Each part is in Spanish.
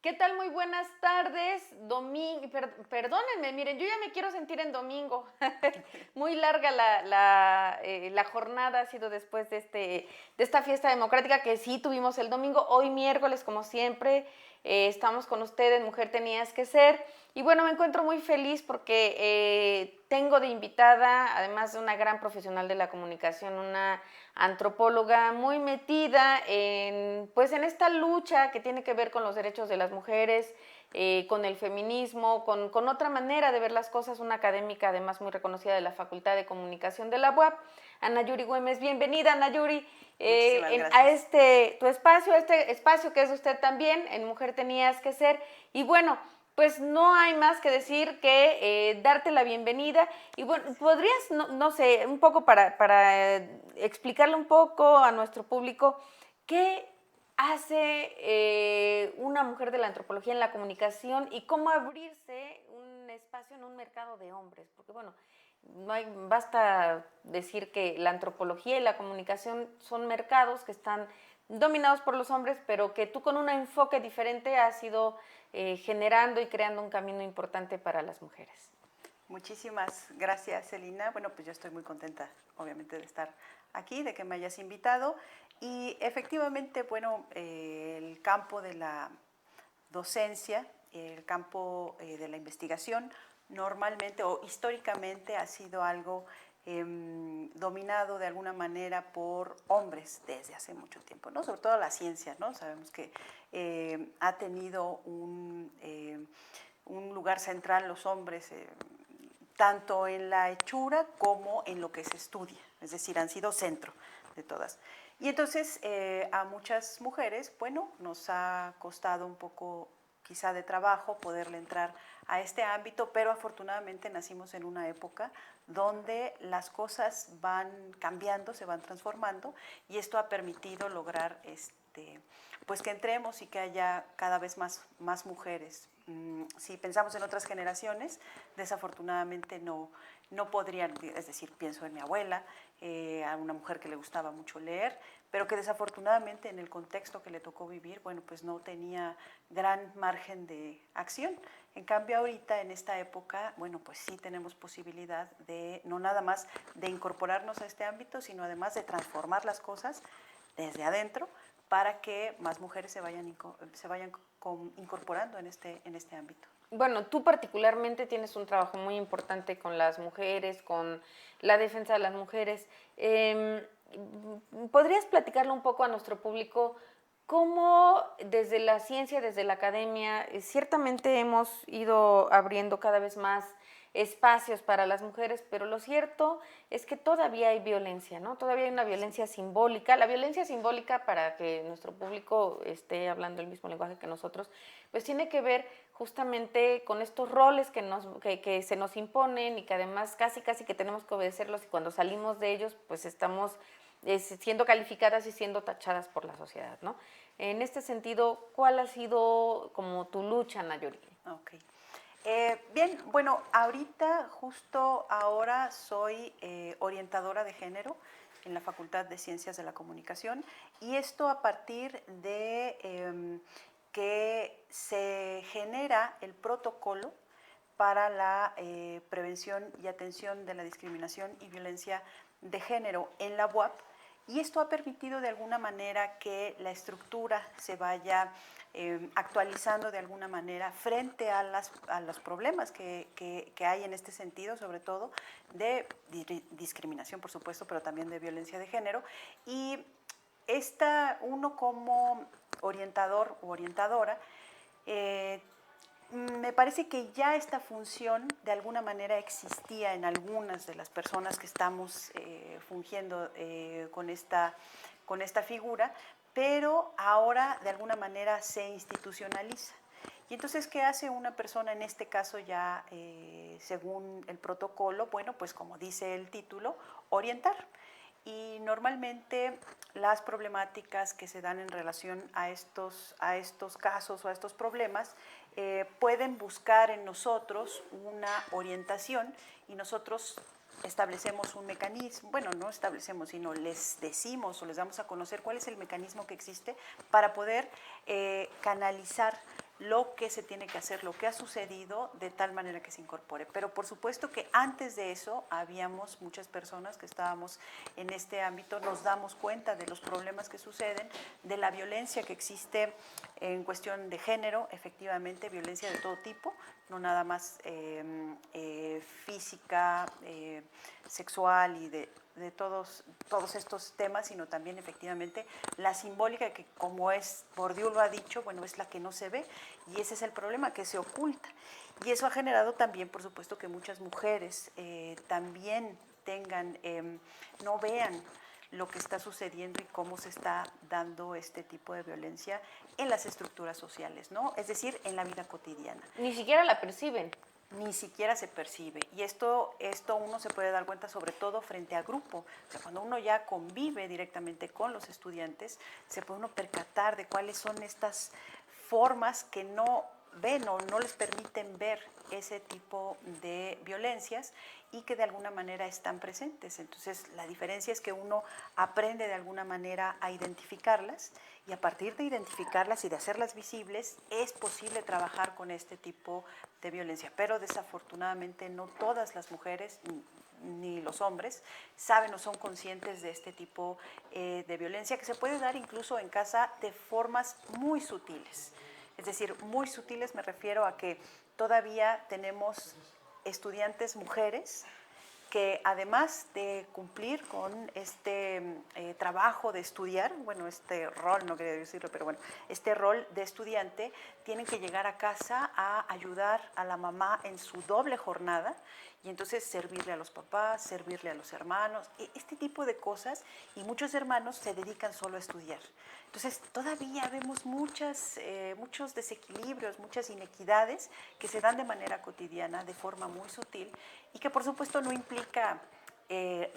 ¿Qué tal? Muy buenas tardes. Perdónenme, miren, yo ya me quiero sentir en domingo. Muy larga la jornada ha sido después de esta fiesta democrática que sí tuvimos el domingo. Hoy miércoles, como siempre, estamos con ustedes, Mujer Tenías que Ser. Y bueno, me encuentro muy feliz porque tengo de invitada, además de una gran profesional de la comunicación, una antropóloga muy metida pues en esta lucha que tiene que ver con los derechos de las mujeres, con el feminismo, con otra manera de ver las cosas, una académica además muy reconocida de la Facultad de Comunicación de la UAP, Ana Yuri Güemes. Bienvenida, Ana Yuri, Muchísimas a gracias. tu espacio, este espacio que es de usted también, en Mujer Tenías que Ser. Y bueno, pues no hay más que decir que darte la bienvenida. Y bueno, Gracias. podrías, no sé, un poco para explicarle un poco a nuestro público qué hace una mujer de la antropología en la comunicación y cómo abrirse un espacio en un mercado de hombres. Porque bueno, basta decir que la antropología y la comunicación son mercados que están dominados por los hombres, pero que tú con un enfoque diferente has ido generando y creando un camino importante para las mujeres. Muchísimas gracias, Celina. Bueno, pues yo estoy muy contenta, obviamente, de estar aquí, de que me hayas invitado. Y efectivamente, bueno, el campo de la docencia, el campo de la investigación, normalmente o históricamente ha sido algo dominado de alguna manera por hombres desde hace mucho tiempo, ¿no? Sobre todo la ciencia, ¿no? Sabemos que ha tenido un lugar central los hombres, tanto en la hechura como en lo que se estudia, es decir, han sido centro de todas. Y entonces a muchas mujeres, bueno, nos ha costado un poco quizá de trabajo poderle entrar a este ámbito, pero afortunadamente nacimos en una época donde las cosas van cambiando, se van transformando, y esto ha permitido lograr pues que entremos y que haya cada vez más mujeres. Si pensamos en otras generaciones, desafortunadamente no podrían, es decir, pienso en mi abuela, a una mujer que le gustaba mucho leer, pero que desafortunadamente en el contexto que le tocó vivir, bueno, pues no tenía gran margen de acción. En cambio ahorita, en esta época, bueno, pues sí tenemos posibilidad de, no nada más de incorporarnos a este ámbito, sino además de transformar las cosas desde adentro para que más mujeres se vayan incorporando en este ámbito. Bueno, tú particularmente tienes un trabajo muy importante con las mujeres, con la defensa de las mujeres. ¿Podrías platicarle un poco a nuestro público cómo desde la ciencia, desde la academia, ciertamente hemos ido abriendo cada vez más espacios para las mujeres, pero lo cierto es que todavía hay violencia, ¿no? Todavía hay una Sí. violencia simbólica. La violencia simbólica, para que nuestro público esté hablando el mismo lenguaje que nosotros, pues tiene que ver justamente con estos roles que se nos imponen y que además casi que tenemos que obedecerlos, y cuando salimos de ellos pues estamos siendo calificadas y siendo tachadas por la sociedad, ¿no? En este sentido, ¿cuál ha sido como tu lucha, Nayori? Ok. Bien, bueno, ahorita, justo ahora soy orientadora de género en la Facultad de Ciencias de la Comunicación, y esto a partir de que se genera el protocolo para la prevención y atención de la discriminación y violencia de género en la UAP, y esto ha permitido de alguna manera que la estructura se vaya actualizando de alguna manera frente a los problemas que hay en este sentido, sobre todo de discriminación, por supuesto, pero también de violencia de género. Y uno como orientador o orientadora, me parece que ya esta función de alguna manera existía en algunas de las personas que estamos fungiendo con esta figura, pero ahora de alguna manera se institucionaliza. Y entonces, ¿qué hace una persona en este caso ya según el protocolo? Bueno, pues como dice el título, orientar. Y normalmente las problemáticas que se dan en relación a estos casos o a estos problemas pueden buscar en nosotros una orientación, y nosotros establecemos un mecanismo, bueno, no establecemos, sino les decimos o les damos a conocer cuál es el mecanismo que existe para poder canalizar lo que se tiene que hacer, lo que ha sucedido, de tal manera que se incorpore. Pero por supuesto que antes de eso habíamos muchas personas que estábamos en este ámbito, nos damos cuenta de los problemas que suceden, de la violencia que existe en cuestión de género, efectivamente, violencia de todo tipo, no nada más física, sexual y de todos estos temas, sino también efectivamente la simbólica, que como es Bourdieu lo ha dicho, bueno, es la que no se ve, y ese es el problema, que se oculta. Y eso ha generado también, por supuesto, que muchas mujeres también tengan, no vean lo que está sucediendo y cómo se está dando este tipo de violencia en las estructuras sociales, ¿no? Es decir, en la vida cotidiana. Ni siquiera la perciben. Ni siquiera se percibe. Y esto uno se puede dar cuenta sobre todo frente a grupo. O sea, cuando uno ya convive directamente con los estudiantes, se puede uno percatar de cuáles son estas formas que no ven o no les permiten ver ese tipo de violencias y que de alguna manera están presentes. Entonces, la diferencia es que uno aprende de alguna manera a identificarlas, y a partir de identificarlas y de hacerlas visibles es posible trabajar con este tipo de violencia. Pero desafortunadamente no todas las mujeres ni los hombres saben o son conscientes de este tipo de violencia, que se puede dar incluso en casa de formas muy sutiles. Es decir, muy sutiles me refiero a que todavía tenemos estudiantes mujeres que además de cumplir con este trabajo de estudiar, bueno, este rol, no quería decirlo, pero bueno, este rol de estudiante, tienen que llegar a casa a ayudar a la mamá en su doble jornada, y entonces servirle a los papás, servirle a los hermanos, este tipo de cosas, y muchos hermanos se dedican solo a estudiar. Entonces, todavía vemos muchos desequilibrios, muchas inequidades que se dan de manera cotidiana, de forma muy sutil, y que por supuesto no implica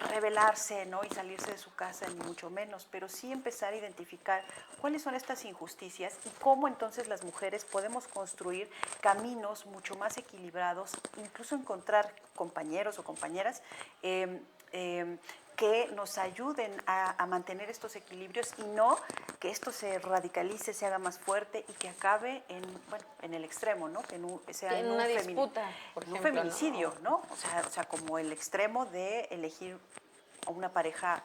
rebelarse, ¿no?, y salirse de su casa, ni mucho menos, pero sí empezar a identificar cuáles son estas injusticias y cómo entonces las mujeres podemos construir caminos mucho más equilibrados, incluso encontrar compañeros o compañeras que nos ayuden a mantener estos equilibrios, y no que esto se radicalice, se haga más fuerte y que acabe en el extremo, ¿no? Que sea En una disputa, por ejemplo, un feminicidio, ¿no? O sea, como el extremo de elegir a una pareja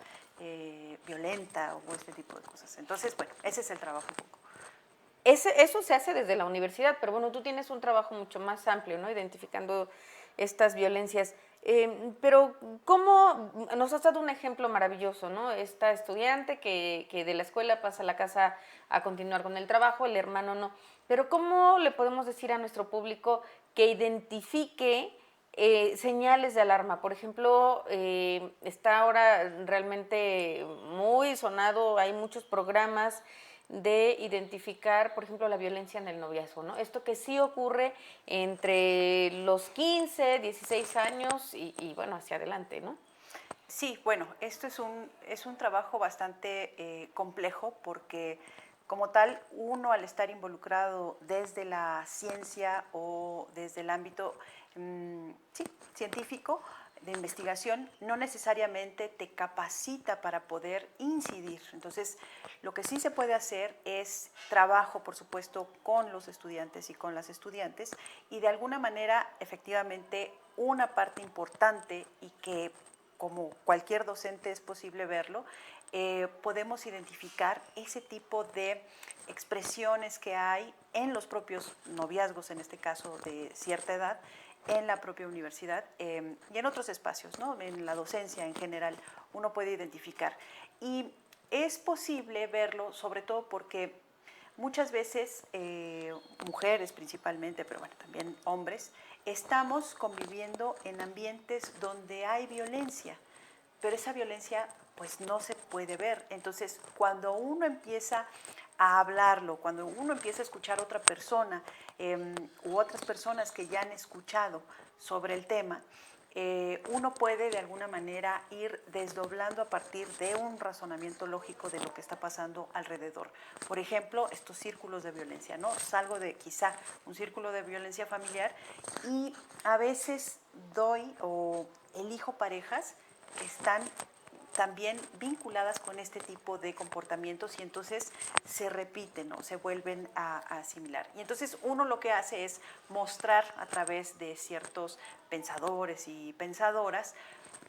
violenta o este tipo de cosas. Entonces, bueno, ese es el trabajo un poco. Eso se hace desde la universidad, pero bueno, tú tienes un trabajo mucho más amplio, ¿no? Identificando estas violencias. Pero ¿cómo? Nos has dado un ejemplo maravilloso, ¿no? Esta estudiante que de la escuela pasa a la casa a continuar con el trabajo, el hermano no. Pero ¿cómo le podemos decir a nuestro público que identifique señales de alarma? Por ejemplo, está ahora realmente muy sonado, hay muchos programas de identificar, por ejemplo, la violencia en el noviazgo, ¿no? Esto que sí ocurre entre los 15, 16 años y bueno, hacia adelante, ¿no? Sí, bueno, esto es un trabajo bastante complejo, porque como tal, uno al estar involucrado desde la ciencia o desde el ámbito sí, científico, de investigación, no necesariamente te capacita para poder incidir. Entonces, lo que sí se puede hacer es trabajo, por supuesto, con los estudiantes y con las estudiantes, y de alguna manera, efectivamente, una parte importante, y que como cualquier docente es posible verlo, podemos identificar ese tipo de expresiones que hay en los propios noviazgos, en este caso de cierta edad, en la propia universidad y en otros espacios, ¿no? En la docencia en general, uno puede identificar. Y es posible verlo, sobre todo porque muchas veces, mujeres principalmente, pero bueno, también hombres, estamos conviviendo en ambientes donde hay violencia, pero esa violencia pues no se puede ver. Entonces, cuando uno empieza a hablarlo, cuando uno empieza a escuchar a otra persona u otras personas que ya han escuchado sobre el tema, uno puede de alguna manera ir desdoblando a partir de un razonamiento lógico de lo que está pasando alrededor. Por ejemplo, estos círculos de violencia, ¿no? Salgo de quizá un círculo de violencia familiar y a veces doy o elijo parejas que están también vinculadas con este tipo de comportamientos y entonces se repiten o se vuelven a asimilar. Y entonces uno lo que hace es mostrar a través de ciertos pensadores y pensadoras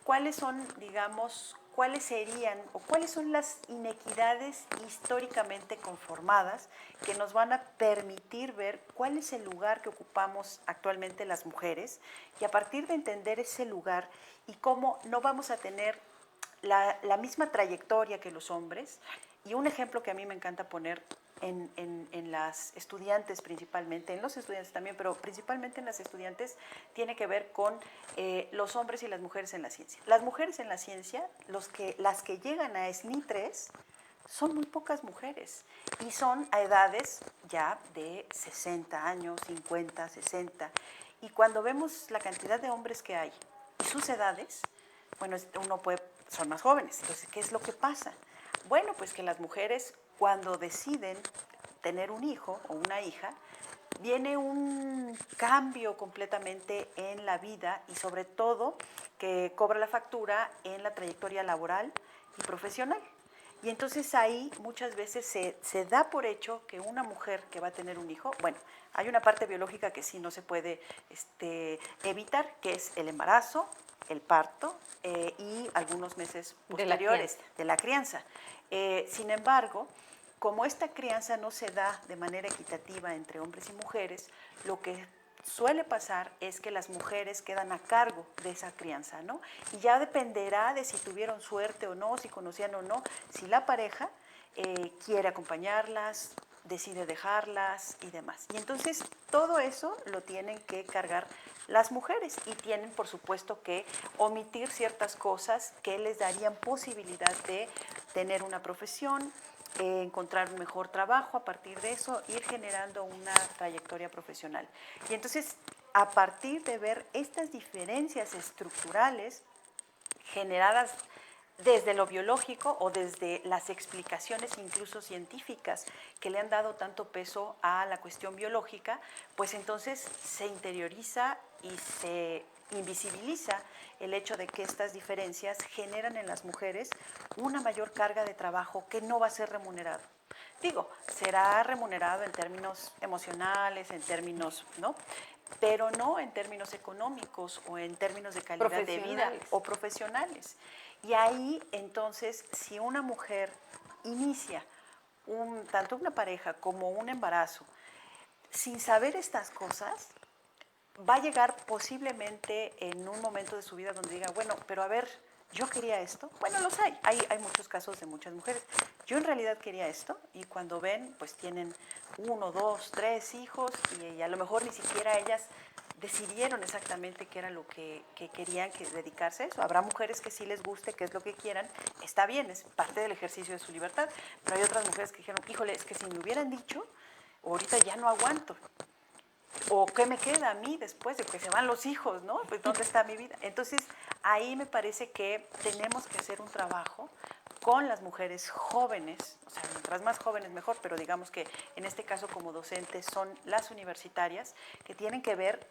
cuáles son, digamos, cuáles serían o cuáles son las inequidades históricamente conformadas que nos van a permitir ver cuál es el lugar que ocupamos actualmente las mujeres y a partir de entender ese lugar y cómo no vamos a tener la misma trayectoria que los hombres. Y un ejemplo que a mí me encanta poner en las estudiantes principalmente, en los estudiantes también, pero principalmente en las estudiantes, tiene que ver con los hombres y las mujeres en la ciencia. Las mujeres en la ciencia, las que llegan a SNI 3, son muy pocas mujeres y son a edades ya de 60 años, 50, 60. Y cuando vemos la cantidad de hombres que hay y sus edades, bueno, son más jóvenes. Entonces, ¿qué es lo que pasa? Bueno, pues que las mujeres cuando deciden tener un hijo o una hija, viene un cambio completamente en la vida y sobre todo que cobra la factura en la trayectoria laboral y profesional. Y entonces ahí muchas veces se da por hecho que una mujer que va a tener un hijo, bueno, hay una parte biológica que sí no se puede evitar, que es el embarazo, el parto y algunos meses posteriores de la crianza. Sin embargo, como esta crianza no se da de manera equitativa entre hombres y mujeres, lo que suele pasar es que las mujeres quedan a cargo de esa crianza, ¿no? Y ya dependerá de si tuvieron suerte o no, si conocían o no, si la pareja quiere acompañarlas, decide dejarlas y demás. Y entonces todo eso lo tienen que cargar las mujeres y tienen, por supuesto, que omitir ciertas cosas que les darían posibilidad de tener una profesión, encontrar un mejor trabajo, a partir de eso ir generando una trayectoria profesional. Y entonces, a partir de ver estas diferencias estructurales generadas desde lo biológico o desde las explicaciones incluso científicas que le han dado tanto peso a la cuestión biológica, pues entonces se interioriza y se invisibiliza el hecho de que estas diferencias generan en las mujeres una mayor carga de trabajo que no va a ser remunerado. Digo, será remunerado en términos emocionales, en términos, ¿no? Pero no en términos económicos o en términos de calidad de vida o profesionales. Y ahí, entonces, si una mujer inicia tanto una pareja como un embarazo sin saber estas cosas, va a llegar posiblemente en un momento de su vida donde diga, bueno, pero a ver, yo quería esto. Bueno, los hay muchos casos de muchas mujeres. Yo en realidad quería esto y cuando ven, pues tienen 1, 2, 3 hijos y a lo mejor ni siquiera ellas decidieron exactamente qué era lo que querían dedicarse a eso. Habrá mujeres que sí les guste, qué es lo que quieran, está bien, es parte del ejercicio de su libertad, pero hay otras mujeres que dijeron, híjole, es que si me hubieran dicho, ahorita ya no aguanto. ¿O qué me queda a mí después de que se van los hijos, ¿no? Pues ¿dónde está mi vida? Entonces, ahí me parece que tenemos que hacer un trabajo con las mujeres jóvenes, o sea, mientras más jóvenes mejor, pero digamos que en este caso como docentes son las universitarias, que tienen que ver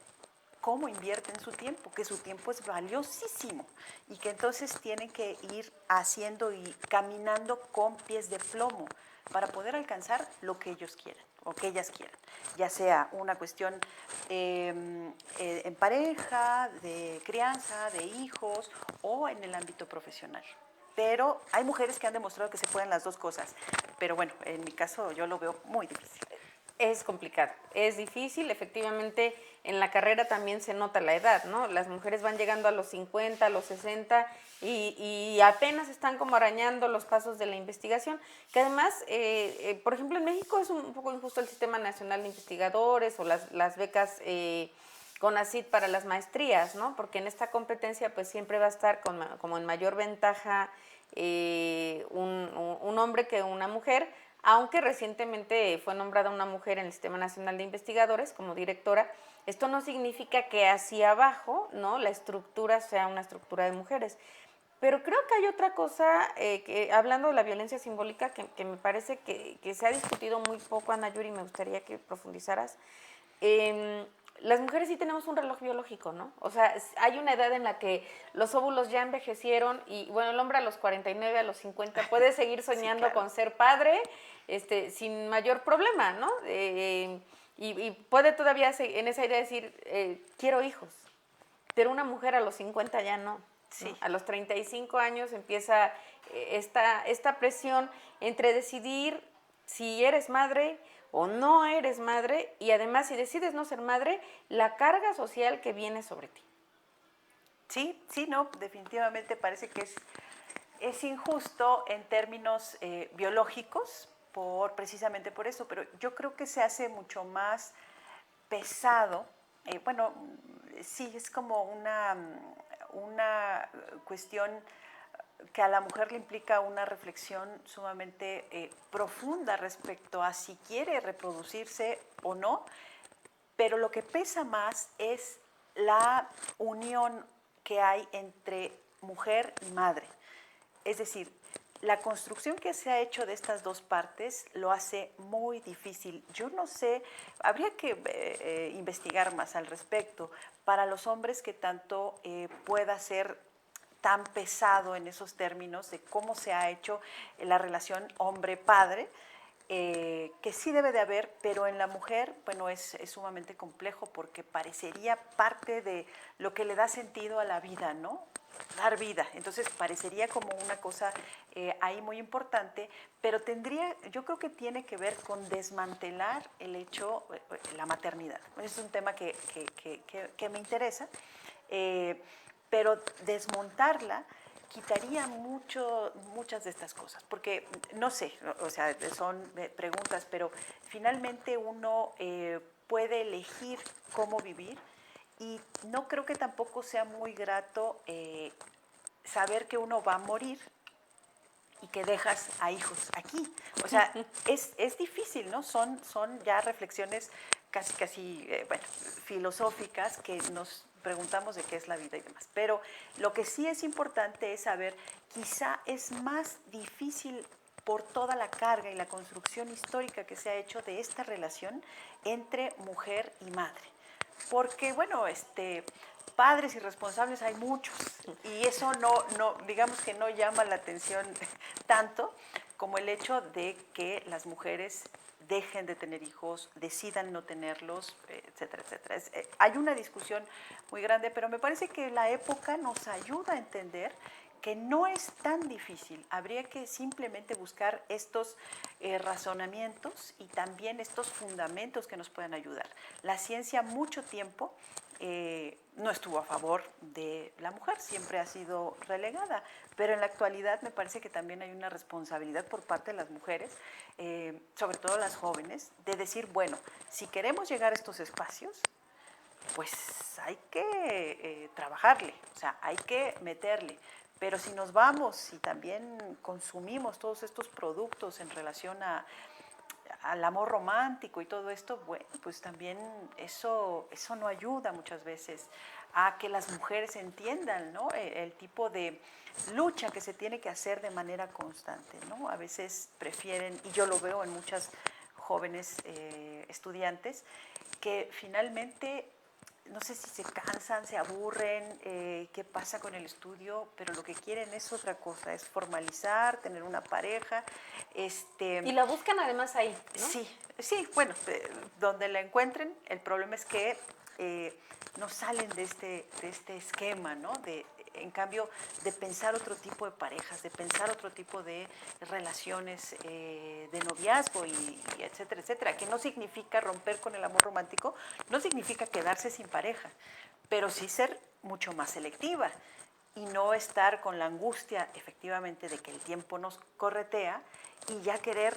cómo invierten su tiempo, que su tiempo es valiosísimo y que entonces tienen que ir haciendo y caminando con pies de plomo para poder alcanzar lo que ellos quieran o que ellas quieran, ya sea una cuestión en pareja, de crianza, de hijos o en el ámbito profesional. Pero hay mujeres que han demostrado que se pueden las dos cosas, pero bueno, en mi caso yo lo veo muy difícil. Es complicado, es difícil, efectivamente en la carrera también se nota la edad, ¿no? Las mujeres van llegando a los 50, a los 60 y apenas están como arañando los pasos de la investigación, que además, por ejemplo, en México es un poco injusto el Sistema Nacional de Investigadores o las becas CONACYT para las maestrías, ¿no? Porque en esta competencia pues siempre va a estar como en mayor ventaja un hombre que una mujer, aunque recientemente fue nombrada una mujer en el Sistema Nacional de Investigadores como directora. Esto no significa que hacia abajo, ¿no?, la estructura sea una estructura de mujeres. Pero creo que hay otra cosa, hablando de la violencia simbólica, que me parece que se ha discutido muy poco, Ana Yuri, me gustaría que profundizaras. las mujeres sí tenemos un reloj biológico, ¿no? O sea, hay una edad en la que los óvulos ya envejecieron y, bueno, el hombre a los 49, a los 50 puede seguir Sí, soñando claro. con ser padre, sin mayor problema, ¿no? Y puede todavía en esa idea decir, quiero hijos, pero una mujer a los 50 ya no. Sí. ¿No? A los 35 años empieza esta presión entre decidir si eres madre o no eres madre, y además si decides no ser madre, la carga social que viene sobre ti. Sí, sí, no, definitivamente parece que es injusto en términos biológicos, precisamente por eso, pero yo creo que se hace mucho más pesado. Bueno, sí, es como una cuestión que a la mujer le implica una reflexión sumamente profunda respecto a si quiere reproducirse o no, pero lo que pesa más es la unión que hay entre mujer y madre. Es decir, la construcción que se ha hecho de estas dos partes lo hace muy difícil. Yo no sé, habría que investigar más al respecto para los hombres que tanto pueda ser tan pesado en esos términos de cómo se ha hecho la relación hombre-padre, que sí debe de haber, pero en la mujer, bueno, es sumamente complejo porque parecería parte de lo que le da sentido a la vida, ¿no? Dar vida. Entonces parecería como una cosa ahí muy importante, pero yo creo que tiene que ver con desmantelar el hecho, la maternidad. Es un tema que me interesa, pero desmontarla quitaría muchas de estas cosas, porque no sé, o sea, son preguntas, pero finalmente uno puede elegir cómo vivir y no creo que tampoco sea muy grato saber que uno va a morir y que dejas a hijos aquí. O sea, es difícil, ¿no? Son ya reflexiones casi bueno, filosóficas que nos preguntamos de qué es la vida y demás. Pero lo que sí es importante es saber, quizá es más difícil por toda la carga y la construcción histórica que se ha hecho de esta relación entre mujer y madre. Porque, bueno, padres irresponsables hay muchos y eso digamos que no llama la atención tanto como el hecho de que las mujeres dejen de tener hijos, decidan no tenerlos, etcétera, etcétera. Hay una discusión muy grande, pero me parece que la época nos ayuda a entender que no es tan difícil. Habría que simplemente buscar estos razonamientos y también estos fundamentos que nos puedan ayudar. La ciencia mucho tiempo no estuvo a favor de la mujer, siempre ha sido relegada, pero en la actualidad me parece que también hay una responsabilidad por parte de las mujeres, sobre todo las jóvenes, de decir, bueno, si queremos llegar a estos espacios, pues hay que trabajarle, o sea, hay que meterle. Pero si nos vamos y también consumimos todos estos productos en relación al amor romántico y todo esto, bueno, pues también eso no ayuda muchas veces a que las mujeres entiendan, ¿no? El tipo de lucha que se tiene que hacer de manera constante, ¿no? A veces prefieren, y yo lo veo en muchas jóvenes estudiantes, que finalmente no sé si se cansan, se aburren, qué pasa con el estudio, pero lo que quieren es otra cosa, es formalizar, tener una pareja. Y la buscan además ahí, ¿no? Sí, bueno, donde la encuentren, el problema es que no salen de este esquema, ¿no? En cambio, de pensar otro tipo de parejas, de pensar otro tipo de relaciones de noviazgo y etcétera, etcétera, que no significa romper con el amor romántico, no significa quedarse sin pareja, pero sí ser mucho más selectiva y no estar con la angustia efectivamente de que el tiempo nos corretea y ya querer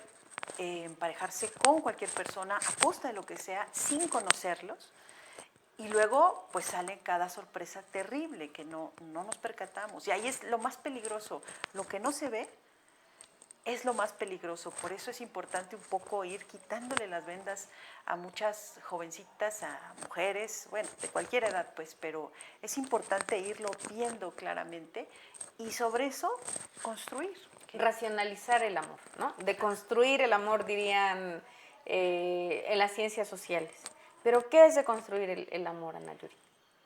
emparejarse con cualquier persona a costa de lo que sea, sin conocerlos. Y luego, pues sale cada sorpresa terrible que no nos percatamos. Y ahí es lo más peligroso. Lo que no se ve es lo más peligroso. Por eso es importante un poco ir quitándole las vendas a muchas jovencitas, a mujeres, bueno, de cualquier edad, pues, pero es importante irlo viendo claramente y sobre eso construir. Racionalizar el amor, ¿no? De construir el amor, dirían en las ciencias sociales. Pero ¿qué es de construir el amor, Ana Yuri?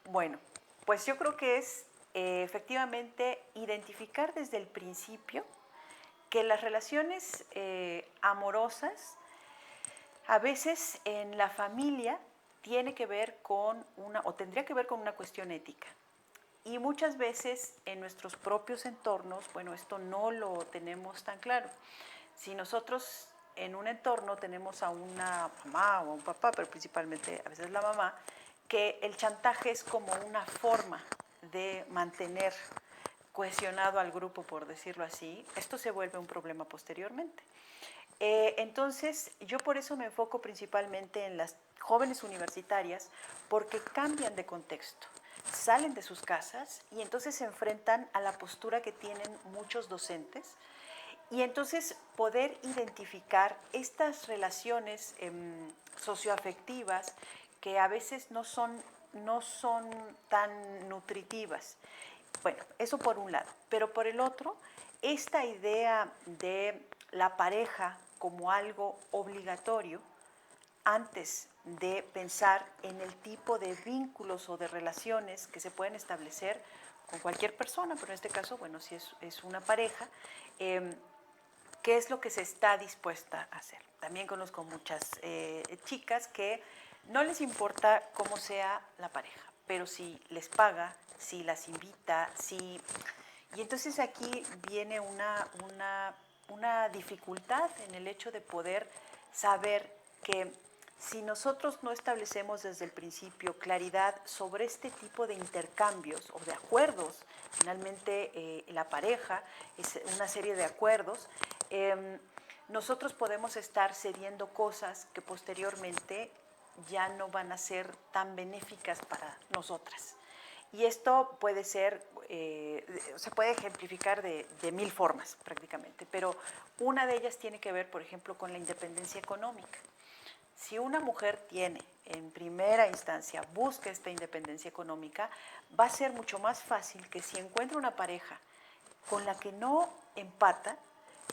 Bueno, pues yo creo que es efectivamente identificar desde el principio que las relaciones amorosas a veces en la familia tiene que ver con o tendría que ver con una cuestión ética. Y muchas veces en nuestros propios entornos, bueno, esto no lo tenemos tan claro. Si nosotros en un entorno tenemos a una mamá o a un papá, pero principalmente a veces la mamá, que el chantaje es como una forma de mantener cohesionado al grupo, por decirlo así, esto se vuelve un problema posteriormente. Entonces, yo por eso me enfoco principalmente en las jóvenes universitarias, porque cambian de contexto, salen de sus casas y entonces se enfrentan a la postura que tienen muchos docentes, y entonces poder identificar estas relaciones socioafectivas que a veces no son tan nutritivas. Bueno, eso por un lado, pero por el otro, esta idea de la pareja como algo obligatorio antes de pensar en el tipo de vínculos o de relaciones que se pueden establecer con cualquier persona, pero en este caso, bueno, si es una pareja, qué es lo que se está dispuesta a hacer. También conozco muchas chicas que no les importa cómo sea la pareja, pero si les paga, si las invita, si... Y entonces aquí viene una dificultad en el hecho de poder saber que si nosotros no establecemos desde el principio claridad sobre este tipo de intercambios o de acuerdos, finalmente la pareja es una serie de acuerdos, nosotros podemos estar cediendo cosas que posteriormente ya no van a ser tan benéficas para nosotras. Y esto puede ser, se puede ejemplificar de mil formas prácticamente, pero una de ellas tiene que ver, por ejemplo, con la independencia económica. Si una mujer tiene, en primera instancia, busca esta independencia económica, va a ser mucho más fácil que si encuentra una pareja con la que no empata,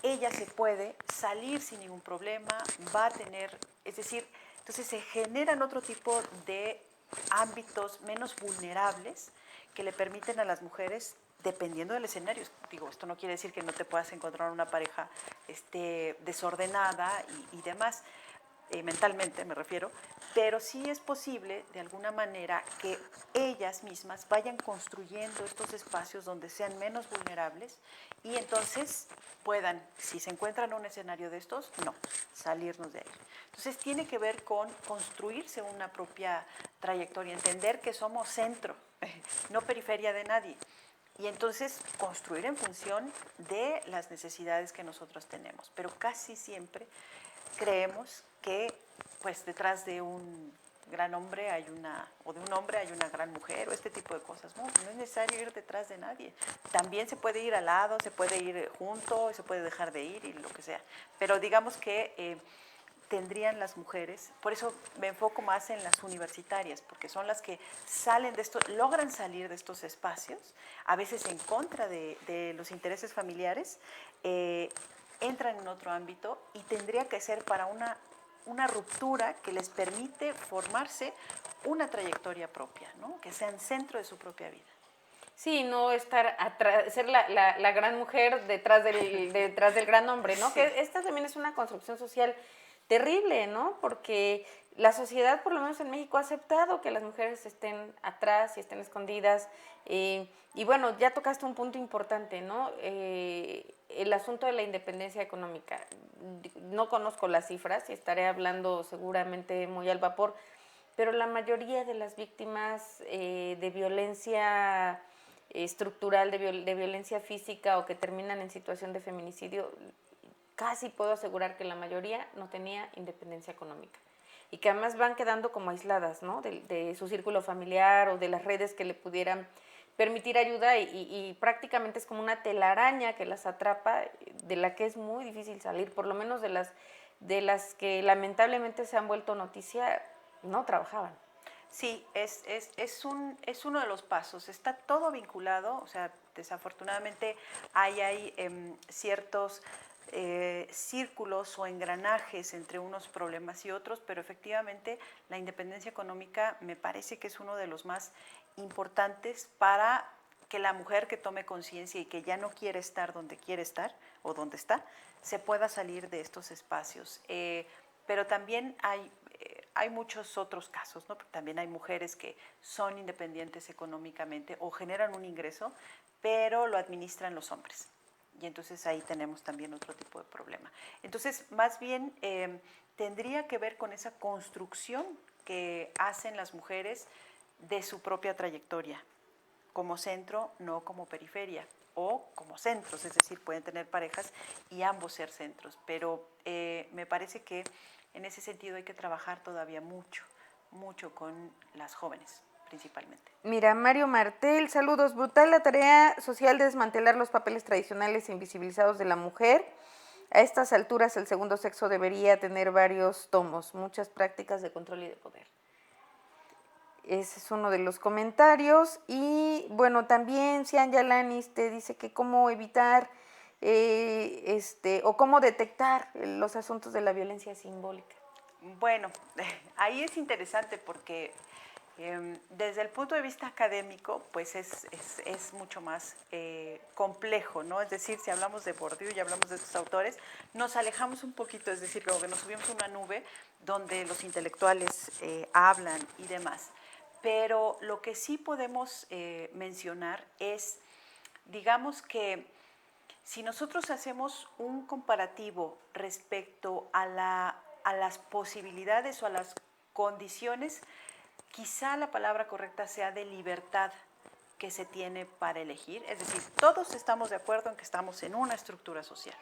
ella se puede salir sin ningún problema, va a tener, es decir, entonces se generan otro tipo de ámbitos menos vulnerables que le permiten a las mujeres, dependiendo del escenario, digo, esto no quiere decir que no te puedas encontrar una pareja desordenada y demás, mentalmente me refiero, pero sí es posible de alguna manera que ellas mismas vayan construyendo estos espacios donde sean menos vulnerables y entonces puedan, si se encuentran en un escenario de estos, no, salirnos de ahí. Entonces tiene que ver con construirse una propia trayectoria, entender que somos centro, no periferia de nadie. Y entonces construir en función de las necesidades que nosotros tenemos. Pero casi siempre creemos que pues detrás de un gran hombre hay o de un hombre hay una gran mujer o este tipo de cosas. No, no es necesario ir detrás de nadie. También se puede ir al lado, se puede ir junto, se puede dejar de ir y lo que sea. Pero digamos que tendrían las mujeres, por eso me enfoco más en las universitarias, porque son las que salen de esto, logran salir de estos espacios, a veces en contra de los intereses familiares, entran en otro ámbito y tendría que ser para una ruptura que les permite formarse una trayectoria propia, ¿no? Que sean centro de su propia vida. Sí, no estar atrás, ser la gran mujer detrás del gran hombre, ¿no? Sí. Que esta también es una construcción social terrible, ¿no? Porque la sociedad, por lo menos en México, ha aceptado que las mujeres estén atrás y estén escondidas. Y bueno, ya tocaste un punto importante, ¿no? El asunto de la independencia económica. No conozco las cifras y estaré hablando seguramente muy al vapor, pero la mayoría de las víctimas de violencia estructural, de violencia física o que terminan en situación de feminicidio, casi puedo asegurar que la mayoría no tenía independencia económica y que además van quedando como aisladas, ¿no? De su círculo familiar o de las redes que le pudieran permitir ayuda y prácticamente es como una telaraña que las atrapa, de la que es muy difícil salir, por lo menos de las que lamentablemente se han vuelto noticia, no trabajaban. Sí, es uno de los pasos. Está todo vinculado, o sea, desafortunadamente hay ciertos círculos o engranajes entre unos problemas y otros, pero efectivamente la independencia económica me parece que es uno de los más importantes para que la mujer que tome conciencia y que ya no quiere estar donde quiere estar o donde está, se pueda salir de estos espacios. Pero también hay muchos otros casos, ¿no? También hay mujeres que son independientes económicamente o generan un ingreso, pero lo administran los hombres. Y entonces ahí tenemos también otro tipo de problema. Entonces, más bien tendría que ver con esa construcción que hacen las mujeres de su propia trayectoria, como centro, no como periferia, o como centros, es decir, pueden tener parejas y ambos ser centros, pero me parece que en ese sentido hay que trabajar todavía mucho, mucho con las jóvenes principalmente. Mira, Mario Martel, saludos. Brutal la tarea social de desmantelar los papeles tradicionales e invisibilizados de la mujer. A estas alturas el segundo sexo debería tener varios tomos, muchas prácticas de control y de poder. Ese es uno de los comentarios. Y bueno, también Cian Yalanis te dice que cómo evitar o cómo detectar los asuntos de la violencia simbólica. Bueno, ahí es interesante porque desde el punto de vista académico, pues es mucho más complejo, ¿no? Es decir, si hablamos de Bourdieu y hablamos de estos autores, nos alejamos un poquito, es decir, como que nos subimos a una nube donde los intelectuales hablan y demás. Pero lo que sí podemos mencionar es, digamos que si nosotros hacemos un comparativo respecto a las posibilidades o a las condiciones, quizá la palabra correcta sea de libertad que se tiene para elegir. Es decir, todos estamos de acuerdo en que estamos en una estructura social.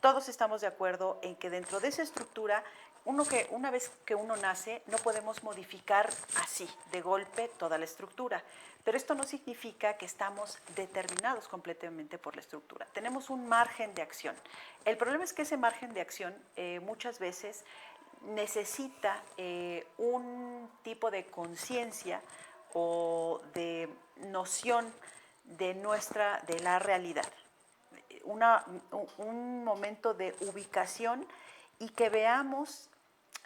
Todos estamos de acuerdo en que dentro de esa estructura, una vez que uno nace, no podemos modificar así, de golpe, toda la estructura. Pero esto no significa que estamos determinados completamente por la estructura. Tenemos un margen de acción. El problema es que ese margen de acción muchas veces necesita un tipo de conciencia o de noción de la realidad. Un momento de ubicación y que veamos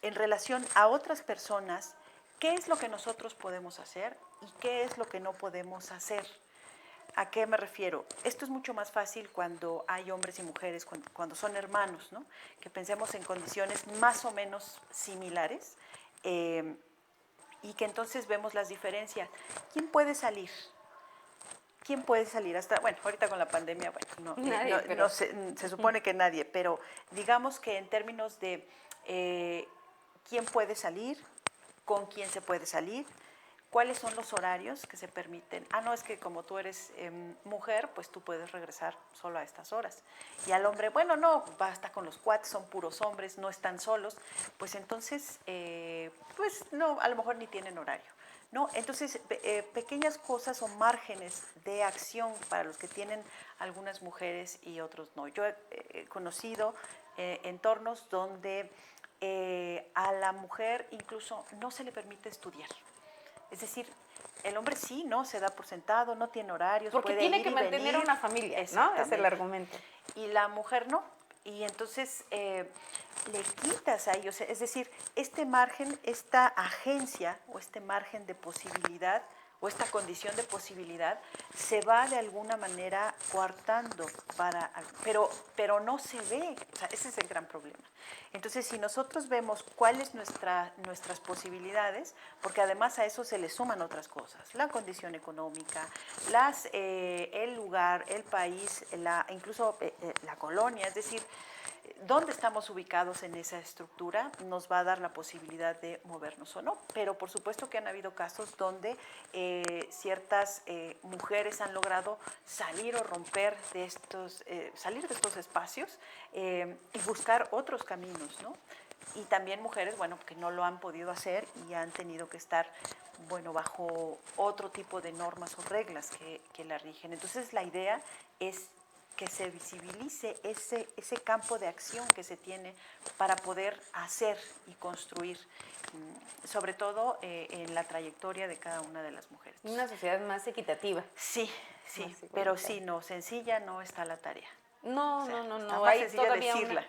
en relación a otras personas qué es lo que nosotros podemos hacer y qué es lo que no podemos hacer. ¿A qué me refiero? Esto es mucho más fácil cuando hay hombres y mujeres, cuando son hermanos, ¿no? Que pensemos en condiciones más o menos similares y que entonces vemos las diferencias. ¿Quién puede salir? ¿Quién puede salir? Bueno, ahorita con la pandemia, bueno, no se supone que nadie, pero digamos que en términos de quién puede salir, con quién se puede salir, cuáles son los horarios que se permiten. No, es que como tú eres mujer, pues tú puedes regresar solo a estas horas. Y al hombre, bueno, no, basta con los cuates, son puros hombres, no están solos, pues entonces, pues no, a lo mejor ni tienen horario. ¿No? Entonces, pequeñas cosas o márgenes de acción para los que tienen algunas mujeres y otros no. Yo he conocido entornos donde a la mujer incluso no se le permite estudiar. Es decir, el hombre sí, ¿no? Se da por sentado, no tiene horarios, porque puede tiene ir que mantener venir, una familia, ¿no? Es el argumento. Y la mujer no. Y entonces le quitas a ellos, es decir, este margen, esta agencia o este margen de posibilidad o esta condición de posibilidad se va de alguna manera coartando, pero no se ve, o sea, ese es el gran problema. Entonces, si nosotros vemos cuáles nuestras posibilidades, porque además a eso se le suman otras cosas, la condición económica, el lugar, el país, incluso la colonia, es decir, dónde estamos ubicados en esa estructura nos va a dar la posibilidad de movernos o no. Pero por supuesto que han habido casos donde ciertas mujeres han logrado salir o romper salir de estos espacios y buscar otros caminos, ¿no? Y también mujeres, bueno, que no lo han podido hacer y han tenido que estar, bueno, bajo otro tipo de normas o reglas que la rigen. Entonces la idea es que se visibilice ese campo de acción que se tiene para poder hacer y construir, sobre todo en la trayectoria de cada una de las mujeres. Una sociedad más equitativa. Sí, pero sí, no, sencilla no está la tarea. No, O sea, no, está no, más hay sencilla todavía decirla.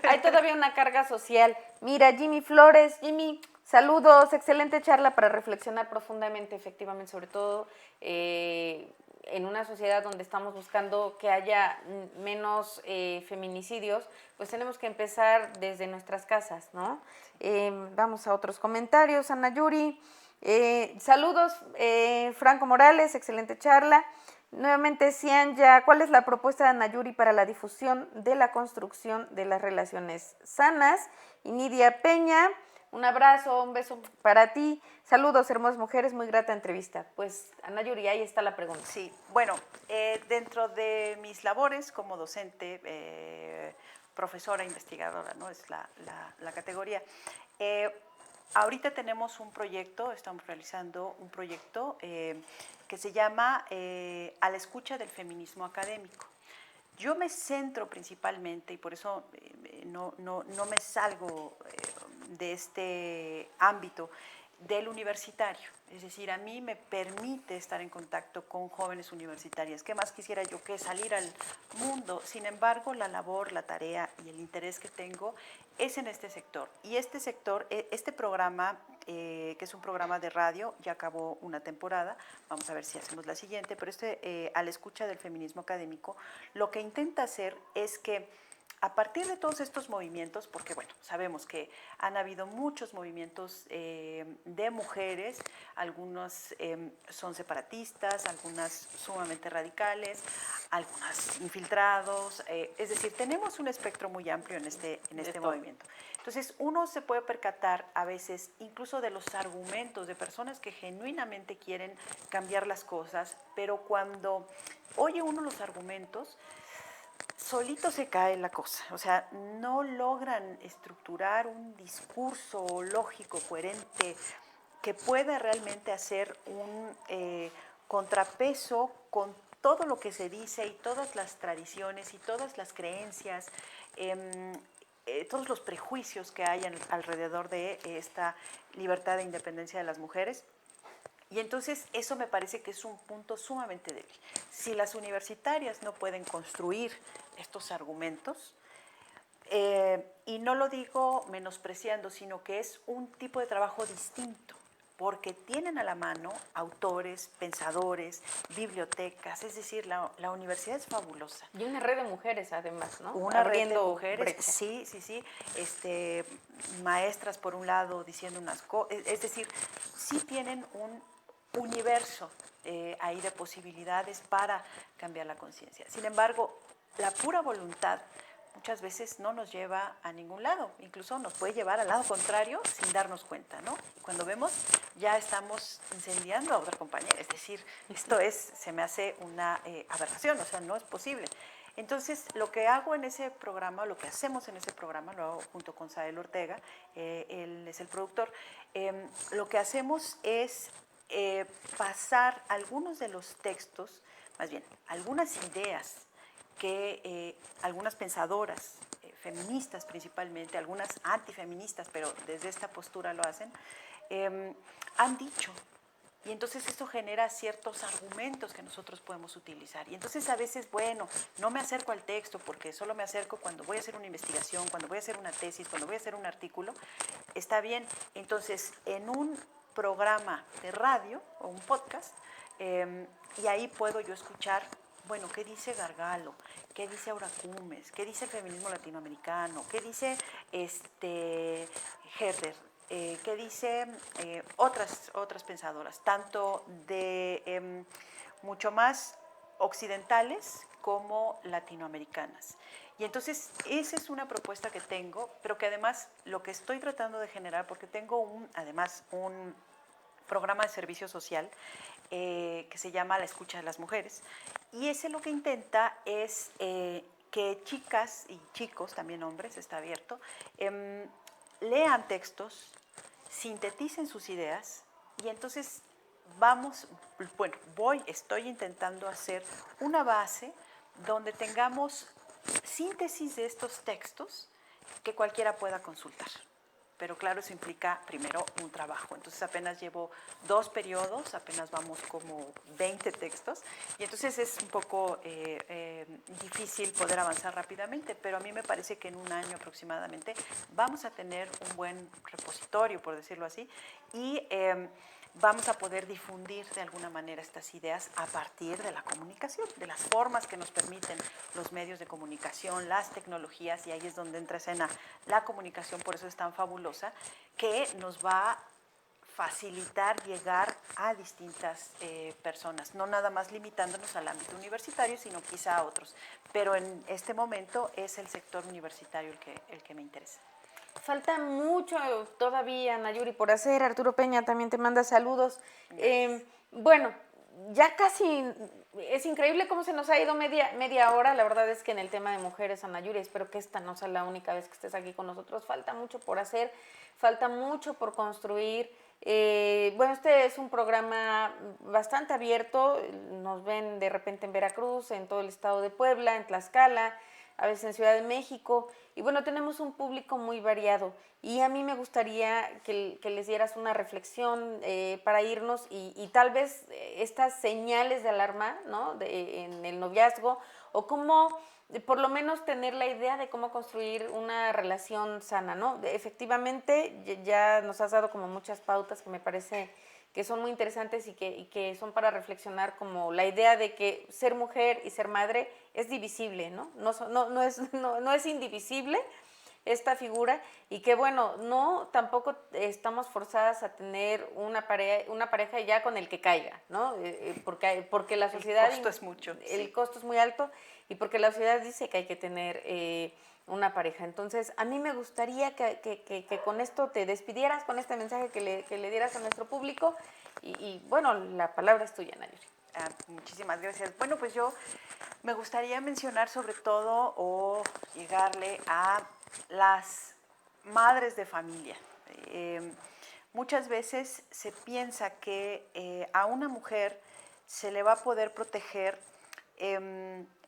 hay todavía una carga social. Mira, Jimmy Flores, Jimmy, saludos, excelente charla para reflexionar profundamente, efectivamente, sobre todo en una sociedad donde estamos buscando que haya menos feminicidios, pues tenemos que empezar desde nuestras casas, ¿no? Vamos a otros comentarios, Ana Yuri. Saludos, Franco Morales, excelente charla. Nuevamente, Cianya, ¿cuál es la propuesta de Anayuri para la difusión de la construcción de las relaciones sanas? Y Nidia Peña, un abrazo, un beso para ti. Saludos, hermosas mujeres, muy grata entrevista. Pues, Anayuri, ahí está la pregunta. Sí, bueno, dentro de mis labores como docente, profesora, investigadora, ¿no? Es la categoría. Ahorita tenemos un proyecto, estamos realizando un proyecto que se llama A la escucha del feminismo académico. Yo me centro principalmente, y por eso no me salgo de este ámbito del universitario. Es decir, a mí me permite estar en contacto con jóvenes universitarias. ¿Qué más quisiera yo que salir al mundo? Sin embargo, la labor, la tarea y el interés que tengo es en este sector. Y este sector, este programa, que es un programa de radio, ya acabó una temporada, vamos a ver si hacemos la siguiente, pero a la escucha del feminismo académico, lo que intenta hacer es que a partir de todos estos movimientos, porque bueno, sabemos que han habido muchos movimientos de mujeres, algunos son separatistas, algunas sumamente radicales, algunas infiltrados, es decir, tenemos un espectro muy amplio en este movimiento. Entonces, uno se puede percatar a veces incluso de los argumentos de personas que genuinamente quieren cambiar las cosas, pero cuando oye uno los argumentos, solito se cae la cosa, o sea, no logran estructurar un discurso lógico, coherente, que pueda realmente hacer un contrapeso con todo lo que se dice y todas las tradiciones y todas las creencias, todos los prejuicios que hay alrededor de esta libertad e independencia de las mujeres. Y entonces eso me parece que es un punto sumamente débil. Si las universitarias no pueden construir estos argumentos, y no lo digo menospreciando, sino que es un tipo de trabajo distinto, porque tienen a la mano autores, pensadores, bibliotecas, es decir, la universidad es fabulosa. Y una red de mujeres, además, ¿no? Una red de Abriendo mujeres, brecha. sí, maestras por un lado diciendo unas cosas, es decir, sí tienen un universo ahí de posibilidades para cambiar la conciencia. Sin embargo, la pura voluntad muchas veces no nos lleva a ningún lado, incluso nos puede llevar al lado contrario sin darnos cuenta, ¿no? Cuando vemos, ya estamos incendiando a otra compañera, es decir, se me hace una aberración, o sea, no es posible. Entonces, lo que hago en ese programa, lo que hacemos en ese programa, lo hago junto con Sael Ortega, él es el productor, lo que hacemos es pasar algunos de los textos, más bien, algunas ideas que algunas pensadoras, feministas principalmente, algunas antifeministas, pero desde esta postura lo hacen, han dicho. Y entonces esto genera ciertos argumentos que nosotros podemos utilizar. Y entonces a veces, bueno, no me acerco al texto porque solo me acerco cuando voy a hacer una investigación, cuando voy a hacer una tesis, cuando voy a hacer un artículo. Está bien. Entonces, en un programa de radio o un podcast, y ahí puedo yo escuchar, bueno, ¿qué dice Gargalo? ¿Qué dice Aura Cumes? ¿Qué dice el feminismo latinoamericano? ¿Qué dice Herder? ¿Qué dice otras pensadoras, tanto de mucho más occidentales como latinoamericanas? Y entonces esa es una propuesta que tengo, pero que además lo que estoy tratando de generar, porque tengo además un programa de servicio social que se llama La Escucha de las Mujeres, y ese lo que intenta es que chicas y chicos, también hombres, está abierto, lean textos, sinteticen sus ideas y entonces estoy intentando hacer una base donde tengamos síntesis de estos textos que cualquiera pueda consultar. pero claro, eso implica primero un trabajo. Entonces apenas llevo 2 periodos, apenas vamos como 20 textos, y entonces es un poco difícil poder avanzar rápidamente, pero a mí me parece que en un año aproximadamente vamos a tener un buen repositorio, por decirlo así, y vamos a poder difundir de alguna manera estas ideas a partir de la comunicación, de las formas que nos permiten los medios de comunicación, las tecnologías, y ahí es donde entra escena la comunicación, por eso es tan fabulosa, que nos va a facilitar llegar a distintas personas, no nada más limitándonos al ámbito universitario, sino quizá a otros. Pero en este momento es el sector universitario el que me interesa. Falta mucho todavía, Nayuri, por hacer. Arturo Peña también te manda saludos. Bueno, ya casi, es increíble cómo se nos ha ido media hora. La verdad es que en el tema de mujeres, Nayuri, espero que esta no sea la única vez que estés aquí con nosotros. Falta mucho por hacer, falta mucho por construir. Bueno, este es un programa bastante abierto. Nos ven de repente en Veracruz, en todo el estado de Puebla, en Tlaxcala, a veces en Ciudad de México, y bueno, tenemos un público muy variado, y a mí me gustaría que les dieras una reflexión para irnos, y tal vez estas señales de alarma, ¿no?, en el noviazgo, o cómo, por lo menos tener la idea de cómo construir una relación sana, ¿no? Efectivamente, ya nos has dado como muchas pautas que me parece que son muy interesantes y que son para reflexionar, como la idea de que ser mujer y ser madre es divisible, ¿no? No es indivisible esta figura, y que bueno, no tampoco estamos forzadas a tener una pareja ya con el que caiga, ¿no? Porque la sociedad... El costo es mucho. El costo es muy alto, y porque la sociedad dice que hay que tener una pareja. Entonces, a mí me gustaría que con esto te despidieras, con este mensaje que le dieras a nuestro público, y bueno, la palabra es tuya, Nayuri. Muchísimas gracias. Bueno, pues yo me gustaría mencionar sobre todo o llegarle a las madres de familia. Muchas veces se piensa que a una mujer se le va a poder proteger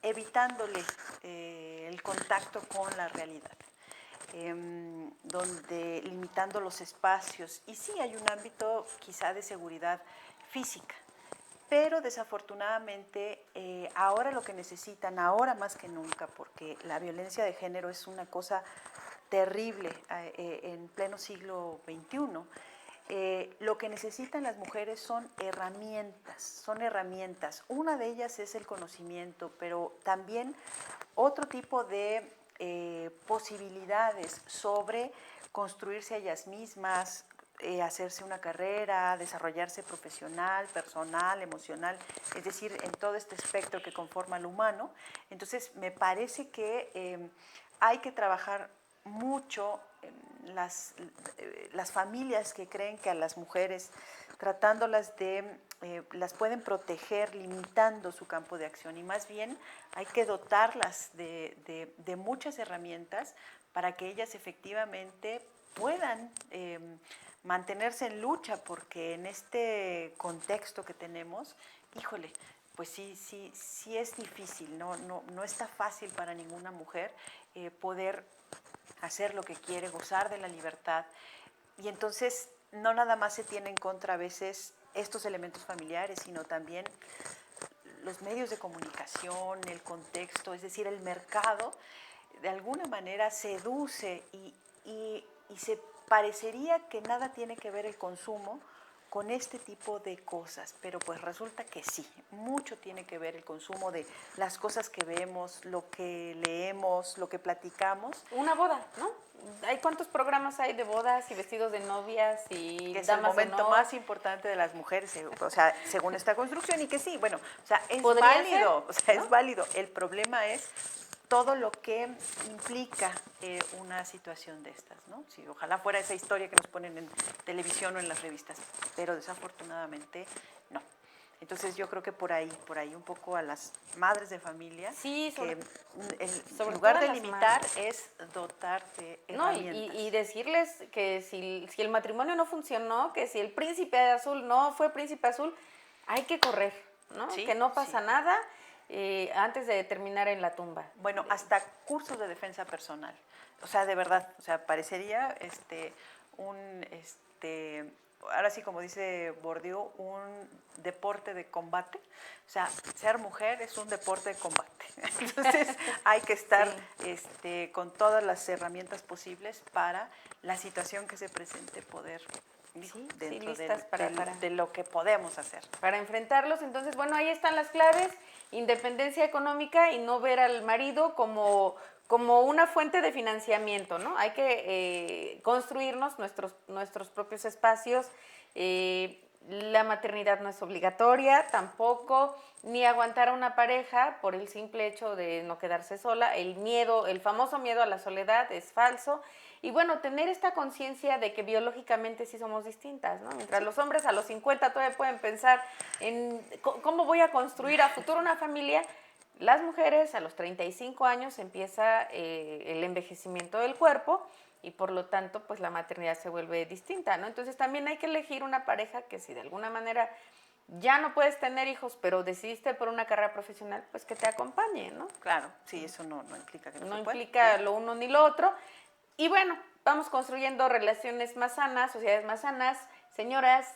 evitándole el contacto con la realidad. Donde limitando los espacios, y sí hay un ámbito quizá de seguridad física, pero desafortunadamente ahora lo que necesitan, ahora más que nunca, porque la violencia de género es una cosa terrible en pleno siglo XXI, lo que necesitan las mujeres son herramientas. Una de ellas es el conocimiento, pero también otro tipo de posibilidades sobre construirse a ellas mismas, hacerse una carrera, desarrollarse profesional, personal, emocional, es decir, en todo este espectro que conforma al humano. Entonces, me parece que hay que trabajar mucho las familias que creen que a las mujeres, tratándolas las pueden proteger limitando su campo de acción, y más bien hay que dotarlas de muchas herramientas para que ellas efectivamente puedan mantenerse en lucha, porque en este contexto que tenemos, híjole, pues sí es difícil, no está fácil para ninguna mujer poder hacer lo que quiere, gozar de la libertad. Y entonces no nada más se tiene en contra a veces estos elementos familiares, sino también los medios de comunicación, el contexto, es decir, el mercado, de alguna manera seduce y se parecería que nada tiene que ver el consumo con este tipo de cosas, pero pues resulta que sí, mucho tiene que ver el consumo de las cosas que vemos, lo que leemos, lo que platicamos. Una boda, ¿no? ¿Cuántos programas hay de bodas y vestidos de novias y que es damas el momento de honor? más importante de las mujeres, o sea, según esta construcción, y que sí, bueno, o sea, es Podría válido, ser, o sea, ¿no? es válido. El problema es todo lo que implica una situación de estas, ¿no? Sí, ojalá fuera esa historia que nos ponen en televisión o en las revistas, pero desafortunadamente no. Entonces yo creo que por ahí un poco a las madres de familia, Sí, que sobre en lugar todo de las limitar madres. es dotar de No, herramientas. y decirles que si el matrimonio no funcionó, que si el príncipe azul no fue príncipe azul, hay que correr, ¿no? Sí, Que no pasa sí. nada antes de terminar en la tumba. Bueno, hasta cursos de defensa personal. O sea, de verdad, o sea, parecería ahora sí como dice Bourdieu, un deporte de combate. O sea, ser mujer es un deporte de combate. Entonces hay que estar con todas las herramientas posibles para la situación que se presente poder dentro listas de lo que podemos hacer. Para enfrentarlos. Entonces, bueno, ahí están las claves: independencia económica y no ver al marido como una fuente de financiamiento, ¿no? Hay que construirnos nuestros propios espacios. La maternidad no es obligatoria tampoco, ni aguantar a una pareja por el simple hecho de no quedarse sola. El miedo, el famoso miedo a la soledad es falso. Y bueno, tener esta conciencia de que biológicamente sí somos distintas, ¿no? Mientras los hombres a los 50 todavía pueden pensar en cómo voy a construir a futuro una familia, las mujeres a los 35 años empieza el envejecimiento del cuerpo y por lo tanto pues la maternidad se vuelve distinta, ¿no? Entonces también hay que elegir una pareja que si de alguna manera ya no puedes tener hijos, pero decidiste por una carrera profesional, pues que te acompañe, ¿no? Claro, sí, eso no implica que no se pueda. No implica lo uno ni lo otro. Y bueno, vamos construyendo relaciones más sanas, sociedades más sanas. Señoras,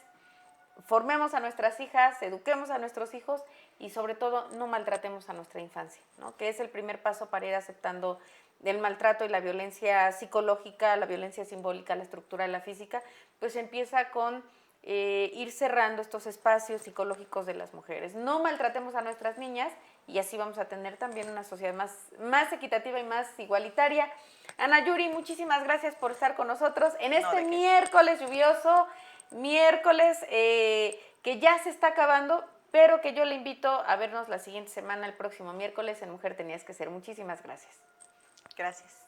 formemos a nuestras hijas, eduquemos a nuestros hijos y sobre todo no maltratemos a nuestra infancia, ¿no? Que es el primer paso para ir aceptando el maltrato y la violencia psicológica, la violencia simbólica, la estructural, la física, pues empieza con ir cerrando estos espacios psicológicos de las mujeres. No maltratemos a nuestras niñas y así vamos a tener también una sociedad más equitativa y más igualitaria. Ana Yuri, muchísimas gracias por estar con nosotros en este miércoles lluvioso, miércoles que ya se está acabando, pero que yo le invito a vernos la siguiente semana, el próximo miércoles en Mujer Tenías que Ser. Muchísimas gracias. Gracias.